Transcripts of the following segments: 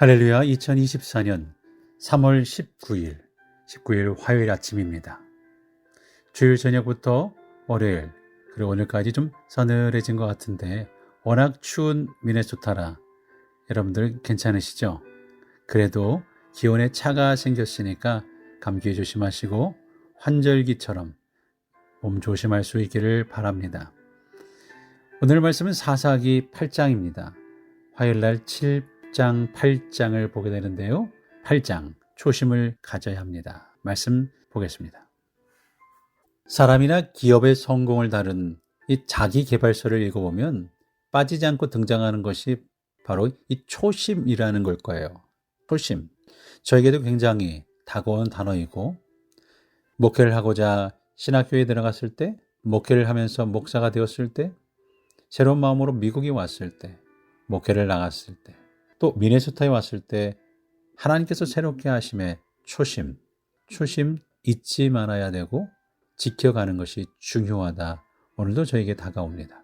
할렐루야. 2024년 3월 19일 화요일 아침입니다. 주일 저녁부터 월요일 그리고 오늘까지 좀 서늘해진 것 같은데 워낙 추운 미네소타라 여러분들 괜찮으시죠? 그래도 기온에 차가 생겼으니까 감기 조심하시고 환절기처럼 몸 조심할 수 있기를 바랍니다. 오늘 말씀은 사사기 8장입니다. 화요일날 7장, 8장을 보게 되는데요. 8장, 초심을 가져야 합니다. 말씀 보겠습니다. 사람이나 기업의 성공을 다룬 이 자기계발서를 읽어보면 빠지지 않고 등장하는 것이 바로 이 초심이라는 걸 거예요. 초심. 저에게도 굉장히 다가온 단어이고, 목회를 하고자 신학교에 들어갔을 때, 목회를 하면서 목사가 되었을 때, 새로운 마음으로 미국에 왔을 때, 목회를 나갔을 때, 또 미네소타에 왔을 때 하나님께서 새롭게 하심의 초심 잊지 말아야 되고 지켜가는 것이 중요하다. 오늘도 저에게 다가옵니다.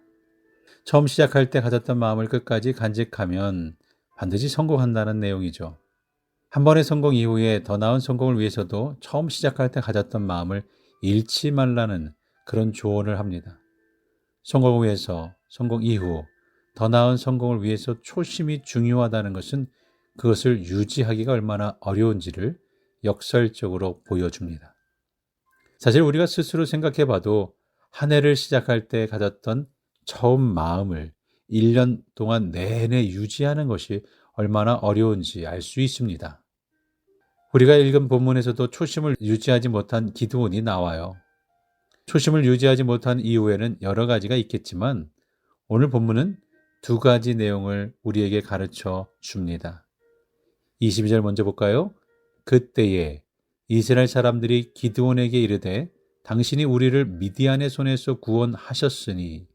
처음 시작할 때 가졌던 마음을 끝까지 간직하면 반드시 성공한다는 내용이죠. 한 번의 성공 이후에 더 나은 성공을 위해서도 처음 시작할 때 가졌던 마음을 잃지 말라는 그런 조언을 합니다. 성공을 위해서, 성공 이후 더 나은 성공을 위해서 초심이 중요하다는 것은 그것을 유지하기가 얼마나 어려운지를 역설적으로 보여줍니다. 사실 우리가 스스로 생각해 봐도 한 해를 시작할 때 가졌던 처음 마음을 1년 동안 내내 유지하는 것이 얼마나 어려운지 알 수 있습니다. 우리가 읽은 본문에서도 초심을 유지하지 못한 기드온이 나와요. 초심을 유지하지 못한 이유에는 여러 가지가 있겠지만 오늘 본문은 두 가지 내용을 우리에게 가르쳐 줍니다. 22절 먼저 볼까요? 그때에 이스라엘 사람들이 기드온에게 이르되 당신이 우리를 미디안의 손에서 구원하셨으니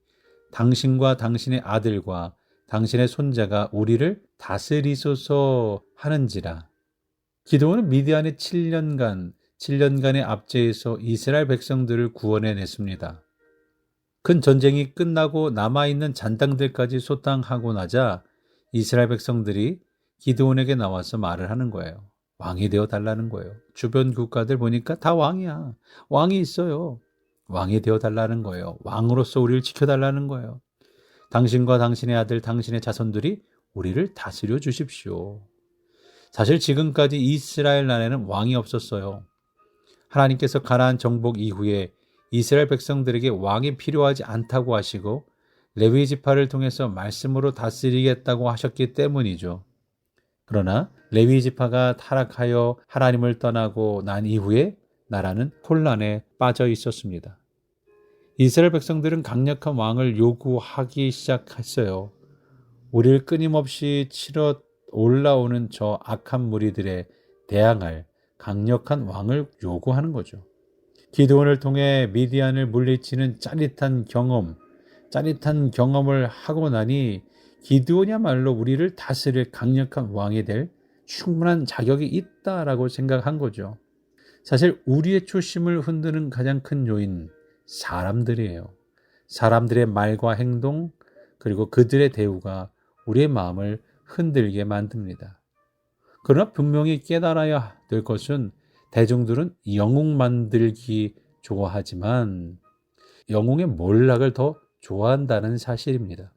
당신과 당신의 아들과 당신의 손자가 우리를 다스리소서 하는지라. 기드온은 미디안의 7년간의 압제에서 이스라엘 백성들을 구원해냈습니다. 큰 전쟁이 끝나고 남아있는 잔당들까지 소탕하고 나자 이스라엘 백성들이 기드온에게 나와서 말을 하는 거예요. 왕이 되어 달라는 거예요. 주변 국가들 보니까 다 왕이야. 왕이 있어요. 왕이 되어 달라는 거예요. 왕으로서 우리를 지켜달라는 거예요. 당신과 당신의 아들, 당신의 자손들이 우리를 다스려 주십시오. 사실 지금까지 이스라엘 나라에는 왕이 없었어요. 하나님께서 가나안 정복 이후에 이스라엘 백성들에게 왕이 필요하지 않다고 하시고 레위 지파를 통해서 말씀으로 다스리겠다고 하셨기 때문이죠. 그러나 레위 지파가 타락하여 하나님을 떠나고 난 이후에 나라는 혼란에 빠져 있었습니다. 이스라엘 백성들은 강력한 왕을 요구하기 시작했어요. 우리를 끊임없이 치러 올라오는 저 악한 무리들에 대항할 강력한 왕을 요구하는 거죠. 기드온을 통해 미디안을 물리치는 짜릿한 경험을 하고 나니 기드온이야말로 우리를 다스릴 강력한 왕이 될 충분한 자격이 있다라고 생각한 거죠. 사실 우리의 초심을 흔드는 가장 큰 요인, 사람들이에요. 사람들의 말과 행동, 그리고 그들의 대우가 우리의 마음을 흔들게 만듭니다. 그러나 분명히 깨달아야 될 것은 대중들은 영웅 만들기 좋아하지만 영웅의 몰락을 더 좋아한다는 사실입니다.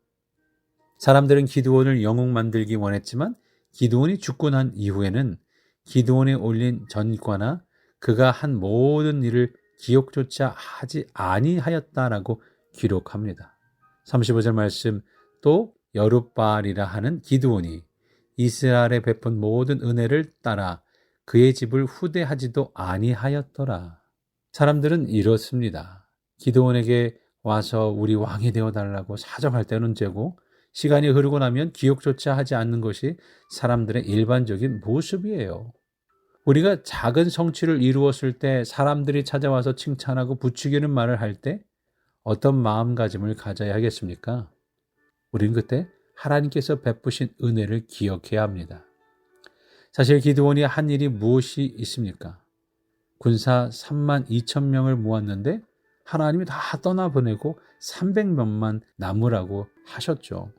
사람들은 기드온을 영웅 만들기 원했지만 기드온이 죽고 난 이후에는 기드온에 올린 전과나 그가 한 모든 일을 기억조차 하지 아니하였다라고 기록합니다. 35절 말씀, 또 여룻바알이라 하는 기드온이 이스라엘에 베푼 모든 은혜를 따라 그의 집을 후대하지도 아니하였더라. 사람들은 이렇습니다. 기드온에게 와서 우리 왕이 되어달라고 사정할 때는 죄고 시간이 흐르고 나면 기억조차 하지 않는 것이 사람들의 일반적인 모습이에요. 우리가 작은 성취를 이루었을 때 사람들이 찾아와서 칭찬하고 부추기는 말을 할 때 어떤 마음가짐을 가져야 하겠습니까? 우린 그때 하나님께서 베푸신 은혜를 기억해야 합니다. 사실 기드온이 한 일이 무엇이 있습니까? 군사 3만 2천 명을 모았는데 하나님이 다 떠나보내고 300명만 남으라고 하셨죠.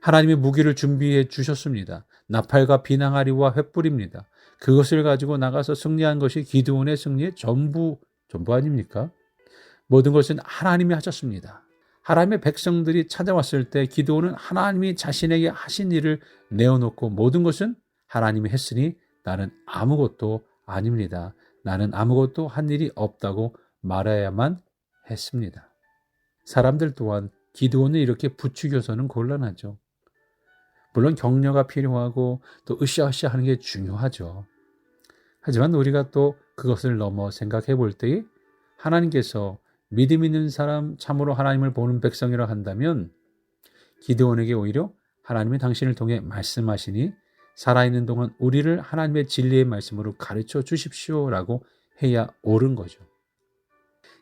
하나님이 무기를 준비해 주셨습니다. 나팔과 비낭아리와 횃불입니다. 그것을 가지고 나가서 승리한 것이 기드온의 승리의 전부 아닙니까? 모든 것은 하나님이 하셨습니다. 하나님의 백성들이 찾아왔을 때 기드온은 하나님이 자신에게 하신 일을 내어놓고 모든 것은 하나님이 했으니 나는 아무것도 아닙니다. 나는 아무것도 한 일이 없다고 말해야만 했습니다. 사람들 또한 기드온을 이렇게 부추겨서는 곤란하죠. 물론 격려가 필요하고 또 으쌰으쌰 하는 게 중요하죠. 하지만 우리가 또 그것을 넘어 생각해 볼 때에 하나님께서 믿음 있는 사람, 참으로 하나님을 보는 백성이라 한다면 기드온에게 오히려 하나님이 당신을 통해 말씀하시니 살아있는 동안 우리를 하나님의 진리의 말씀으로 가르쳐 주십시오라고 해야 옳은 거죠.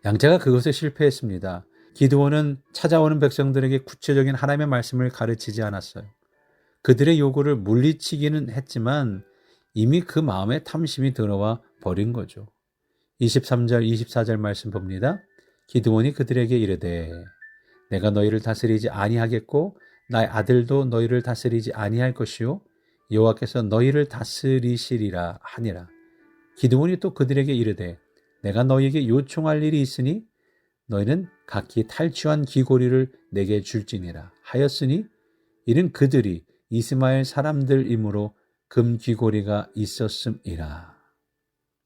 양자가 그것에 실패했습니다. 기드온은 찾아오는 백성들에게 구체적인 하나님의 말씀을 가르치지 않았어요. 그들의 요구를 물리치기는 했지만 이미 그 마음에 탐심이 들어와 버린 거죠. 23절, 24절 말씀 봅니다. 기드온이 그들에게 이르되 내가 너희를 다스리지 아니하겠고 나의 아들도 너희를 다스리지 아니할 것이요 여호와께서 너희를 다스리시리라 하니라. 기드온이 또 그들에게 이르되 내가 너희에게 요청할 일이 있으니 너희는 각기 탈취한 귀고리를 내게 줄지니라 하였으니 이는 그들이 이스마엘 사람들이므로 금 귀고리가 있었음이라.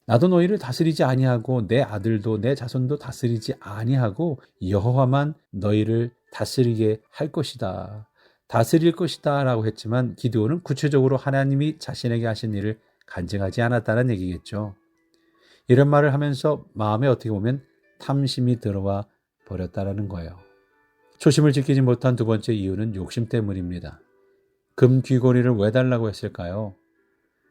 나도 너희를 다스리지 아니하고 내 아들도 내 자손도 다스리지 아니하고 여호와만 너희를 다스리게 할 것이다. 다스릴 것이다 라고 했지만 기드온은 구체적으로 하나님이 자신에게 하신 일을 간증하지 않았다는 얘기겠죠. 이런 말을 하면서 마음에 어떻게 보면 탐심이 들어와 버렸다라는 거예요. 초심을 지키지 못한 두 번째 이유는 욕심 때문입니다. 금 귀고리를 왜 달라고 했을까요?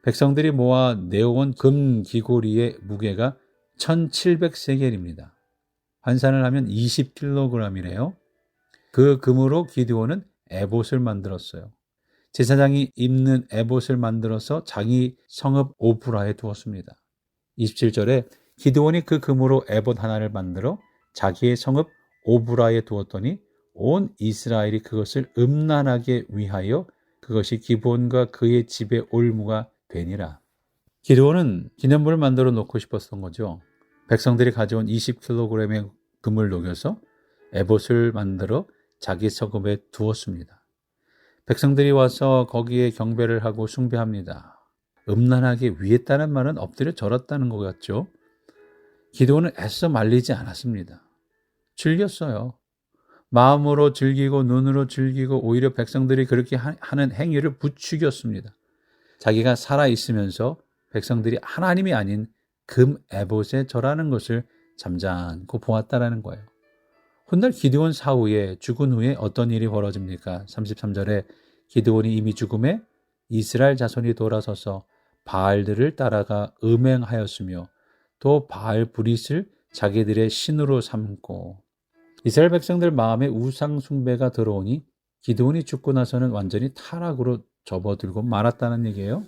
백성들이 모아 내어온 금 귀고리의 무게가 1700세겔입니다. 환산을 하면 20kg이래요. 그 금으로 기드온은 에봇을 만들었어요. 제사장이 입는 에봇을 만들어서 자기 성읍 오브라에 두었습니다. 27절에 기드온이 그 금으로 에봇 하나를 만들어 자기의 성읍 오브라에 두었더니 온 이스라엘이 그것을 음란하게 위하여 그것이 기브온과 그의 집의 올무가 되니라. 기드온은 기념물을 만들어 놓고 싶었던 거죠. 백성들이 가져온 20kg의 금을 녹여서 에봇을 만들어 자기 성읍에 두었습니다. 백성들이 와서 거기에 경배를 하고 숭배합니다. 음란하게 위했다는 말은 엎드려 절었다는 것 같죠. 기드온은 애써 말리지 않았습니다. 즐겼어요. 마음으로 즐기고 눈으로 즐기고 오히려 백성들이 그렇게 하는 행위를 부추겼습니다. 자기가 살아있으면서 백성들이 하나님이 아닌 금 에봇에 절하는 것을 잠잠고 보았다라는 거예요. 훗날 기드온 사후에 죽은 후에 어떤 일이 벌어집니까? 33절에 기드온이 이미 죽음에 이스라엘 자손이 돌아서서 바알들을 따라가 음행하였으며 또 바알 브릿을 자기들의 신으로 삼고 이스라엘 백성들 마음에 우상 숭배가 들어오니 기드온이 죽고 나서는 완전히 타락으로 접어들고 말았다는 얘기예요.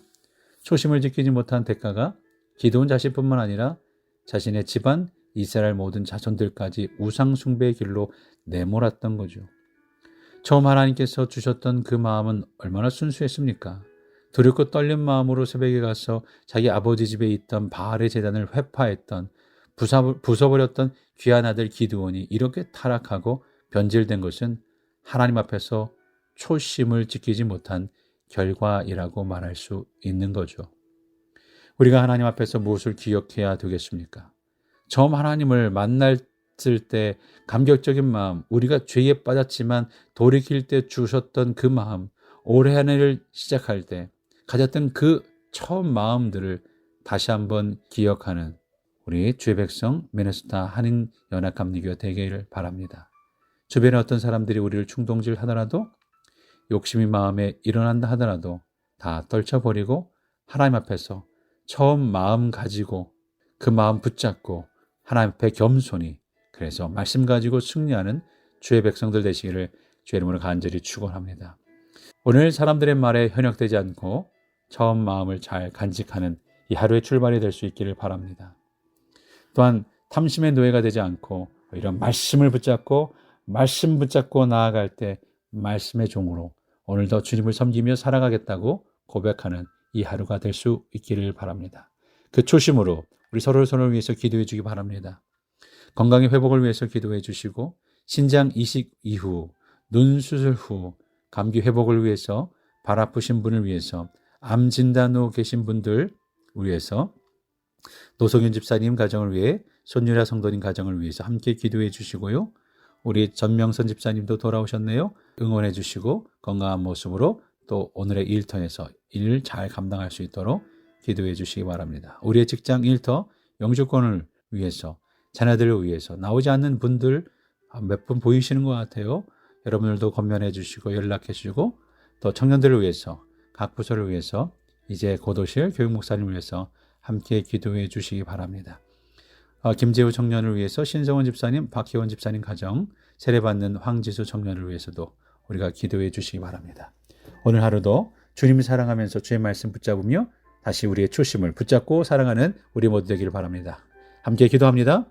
초심을 지키지 못한 대가가 기드온 자신뿐만 아니라 자신의 집안 이스라엘 모든 자손들까지 우상 숭배의 길로 내몰았던 거죠. 처음 하나님께서 주셨던 그 마음은 얼마나 순수했습니까? 두렵고 떨린 마음으로 새벽에 가서 자기 아버지 집에 있던 바알의 제단을 회파했던 부숴버렸던 귀한 아들 기드온이 이렇게 타락하고 변질된 것은 하나님 앞에서 초심을 지키지 못한 결과이라고 말할 수 있는 거죠. 우리가 하나님 앞에서 무엇을 기억해야 되겠습니까? 처음 하나님을 만났을 때 감격적인 마음, 우리가 죄에 빠졌지만 돌이킬 때 주셨던 그 마음, 올해 한 해를 시작할 때 가졌던 그 처음 마음들을 다시 한번 기억하는 우리 주의 백성 미네소타 한인연합감리교 되기를 바랍니다. 주변에 어떤 사람들이 우리를 충동질하더라도 욕심이 마음에 일어난다 하더라도 다 떨쳐버리고 하나님 앞에서 처음 마음 가지고 그 마음 붙잡고 하나님 앞에 겸손히 그래서 말씀 가지고 승리하는 주의 백성들 되시기를 주의 이름으로 간절히 축원합니다. 오늘 사람들의 말에 현혹되지 않고 처음 마음을 잘 간직하는 이 하루의 출발이 될 수 있기를 바랍니다. 또한 탐심의 노예가 되지 않고 이런 말씀을 붙잡고 말씀 붙잡고 나아갈 때 말씀의 종으로 오늘도 주님을 섬기며 살아가겠다고 고백하는 이 하루가 될 수 있기를 바랍니다. 그 초심으로 우리 서로를 위해서 기도해 주기 바랍니다. 건강의 회복을 위해서 기도해 주시고 신장 이식 이후, 눈 수술 후 감기 회복을 위해서 발 아프신 분을 위해서 암 진단 후 계신 분들 위해서 노성윤 집사님 가정을 위해 손유라 성도님 가정을 위해서 함께 기도해 주시고요. 우리 전명선 집사님도 돌아오셨네요. 응원해 주시고 건강한 모습으로 또 오늘의 일터에서 일 잘 감당할 수 있도록 기도해 주시기 바랍니다. 우리의 직장 일터 영주권을 위해서 자녀들을 위해서 나오지 않는 분들 몇 분 보이시는 것 같아요. 여러분들도 건면해 주시고 연락해 주시고 또 청년들을 위해서 각 부서를 위해서 이제 곧 오실 교육 목사님을 위해서 함께 기도해 주시기 바랍니다. 김재우 청년을 위해서 신성원 집사님, 박희원 집사님 가정, 세례받는 황지수 청년을 위해서도 우리가 기도해 주시기 바랍니다. 오늘 하루도 주님 사랑하면서 주의 말씀 붙잡으며 다시 우리의 초심을 붙잡고 사랑하는 우리 모두 되기를 바랍니다. 함께 기도합니다.